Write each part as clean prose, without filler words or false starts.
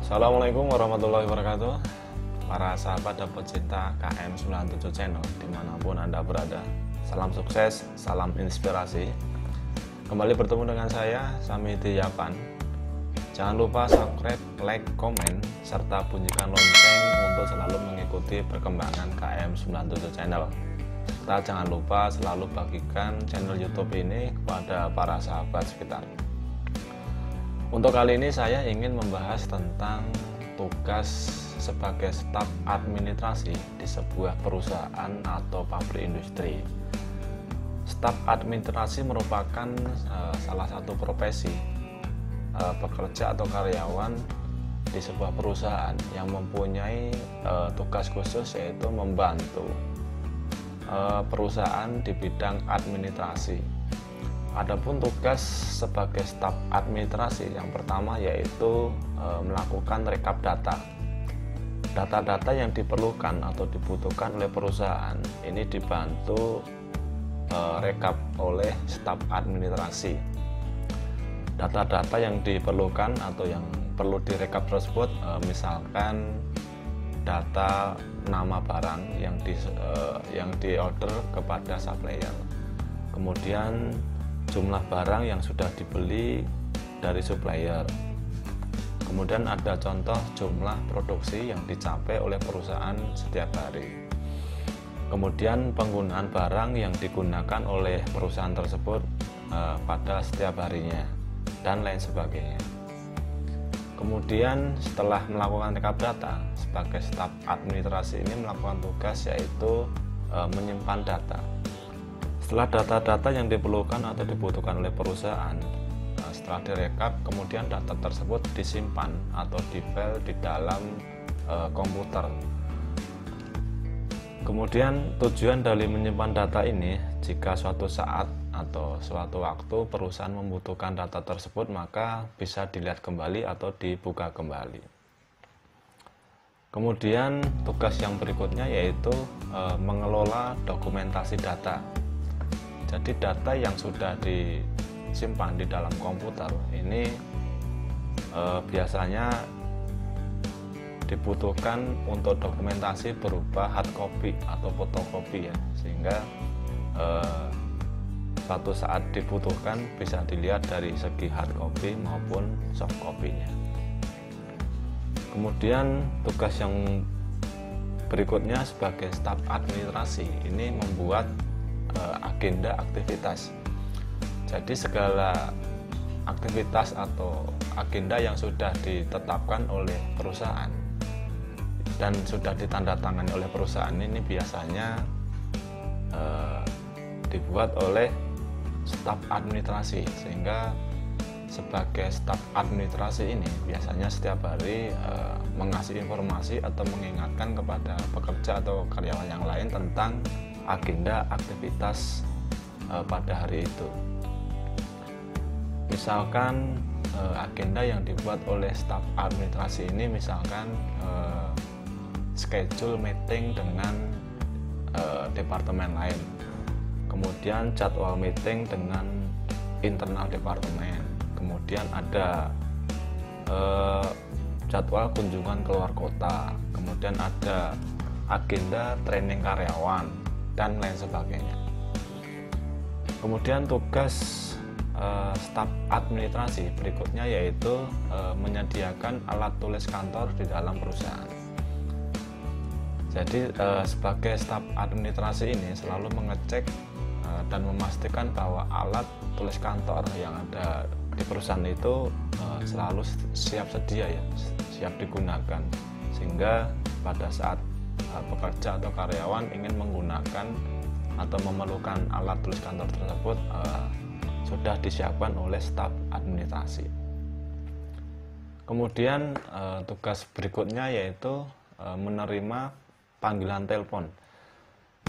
Assalamualaikum warahmatullahi wabarakatuh. Para sahabat dan pecinta KM97 Channel dimanapun Anda berada, salam sukses, salam inspirasi. Kembali bertemu dengan saya, Sami Yapan. Jangan lupa subscribe, like, komen, serta bunyikan lonceng untuk selalu mengikuti perkembangan KM97 Channel. Serta jangan lupa selalu bagikan channel YouTube ini kepada para sahabat sekitar. Untuk kali ini saya ingin membahas tentang tugas sebagai staf administrasi di sebuah perusahaan atau pabrik industri. Staf administrasi merupakan salah satu profesi pekerja atau karyawan di sebuah perusahaan yang mempunyai tugas khusus, yaitu membantu perusahaan di bidang administrasi. Adapun tugas sebagai staf administrasi yang pertama yaitu melakukan rekap data. Data-data yang diperlukan atau dibutuhkan oleh perusahaan ini dibantu rekap oleh staf administrasi. Data-data yang diperlukan atau yang perlu direkap tersebut misalkan data nama barang yang di order kepada supplier, kemudian jumlah barang yang sudah dibeli dari supplier, kemudian ada contoh jumlah produksi yang dicapai oleh perusahaan setiap hari, kemudian penggunaan barang yang digunakan oleh perusahaan tersebut pada setiap harinya, dan lain sebagainya. Kemudian setelah melakukan rekap data, sebagai staf administrasi ini melakukan tugas yaitu menyimpan data. Setelah data-data yang diperlukan atau dibutuhkan oleh perusahaan setelah direkap, kemudian data tersebut disimpan atau di-file di dalam komputer. Kemudian tujuan dari menyimpan data ini, jika suatu saat atau suatu waktu perusahaan membutuhkan data tersebut, maka bisa dilihat kembali atau dibuka kembali. Kemudian tugas yang berikutnya yaitu mengelola dokumentasi data. Jadi data yang sudah disimpan di dalam komputer ini biasanya dibutuhkan untuk dokumentasi berupa hard copy atau fotokopi ya, sehingga suatu saat dibutuhkan bisa dilihat dari segi hard copy maupun soft copy-nya. Kemudian tugas yang berikutnya sebagai staf administrasi ini membuat agenda aktivitas. Jadi segala aktivitas atau agenda yang sudah ditetapkan oleh perusahaan dan sudah ditandatangani oleh perusahaan ini biasanya dibuat oleh staf administrasi, sehingga sebagai staf administrasi ini biasanya setiap hari mengasih informasi atau mengingatkan kepada pekerja atau karyawan yang lain tentang agenda aktivitas pada hari itu. Misalkan agenda yang dibuat oleh staf administrasi ini misalkan schedule meeting dengan departemen lain, kemudian jadwal meeting dengan internal departemen, kemudian ada jadwal kunjungan keluar kota, kemudian ada agenda training karyawan, dan lain sebagainya. Kemudian tugas staf administrasi berikutnya yaitu menyediakan alat tulis kantor di dalam perusahaan. Jadi sebagai staf administrasi ini selalu mengecek dan memastikan bahwa alat tulis kantor yang ada di perusahaan itu selalu siap sedia ya, siap digunakan, sehingga pada saat pekerja atau karyawan ingin menggunakan atau memerlukan alat tulis kantor tersebut sudah disiapkan oleh staf administrasi. Kemudian tugas berikutnya yaitu menerima panggilan telepon.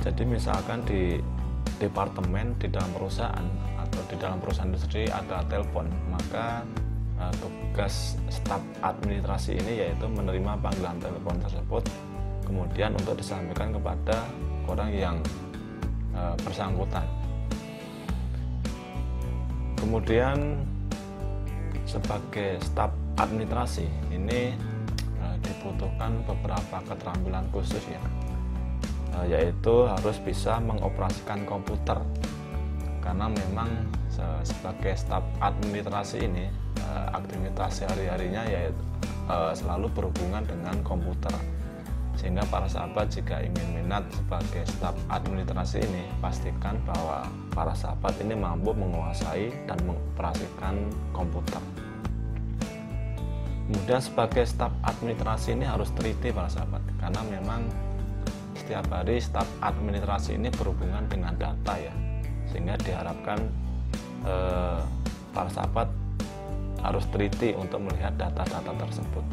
Jadi misalkan di departemen di dalam perusahaan atau di dalam perusahaan industri ada telepon, maka tugas staf administrasi ini yaitu menerima panggilan telepon tersebut, kemudian untuk disampaikan kepada orang yang bersangkutan. Kemudian sebagai staf administrasi ini dibutuhkan beberapa keterampilan khusus ya, yaitu harus bisa mengoperasikan komputer, karena memang sebagai staf administrasi ini aktivitas sehari-harinya yaitu selalu berhubungan dengan komputer, sehingga para sahabat jika ingin minat sebagai staf administrasi ini, pastikan bahwa para sahabat ini mampu menguasai dan mengoperasikan komputer. Kemudian sebagai staf administrasi ini harus teliti para sahabat, karena memang setiap hari staf administrasi ini berhubungan dengan data ya, sehingga diharapkan para sahabat harus teliti untuk melihat data-data tersebut.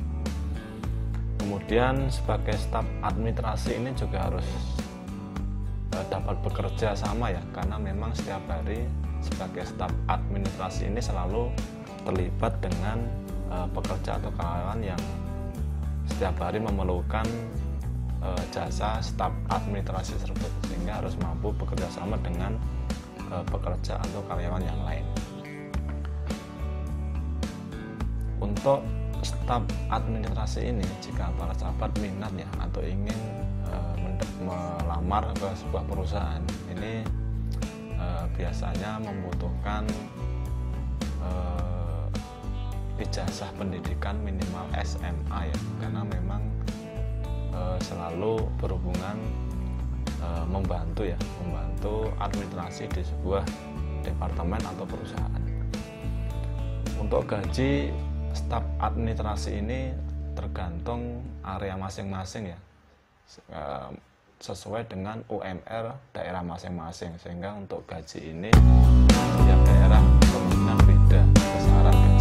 Kemudian sebagai staf administrasi ini juga harus dapat bekerja sama ya, karena memang setiap hari sebagai staf administrasi ini selalu terlibat dengan pekerja atau karyawan yang setiap hari memerlukan jasa staf administrasi tersebut, sehingga harus mampu bekerja sama dengan pekerja atau karyawan yang lain. Untuk staf administrasi ini, jika para sahabat minat ya atau ingin melamar ke sebuah perusahaan, ini biasanya membutuhkan ijazah pendidikan minimal SMA ya, karena memang selalu berhubungan membantu administrasi di sebuah departemen atau perusahaan. Untuk gaji staf administrasi ini tergantung area masing-masing ya, sesuai dengan UMR daerah masing-masing, sehingga untuk gaji ini setiap daerah kemungkinan beda besaran.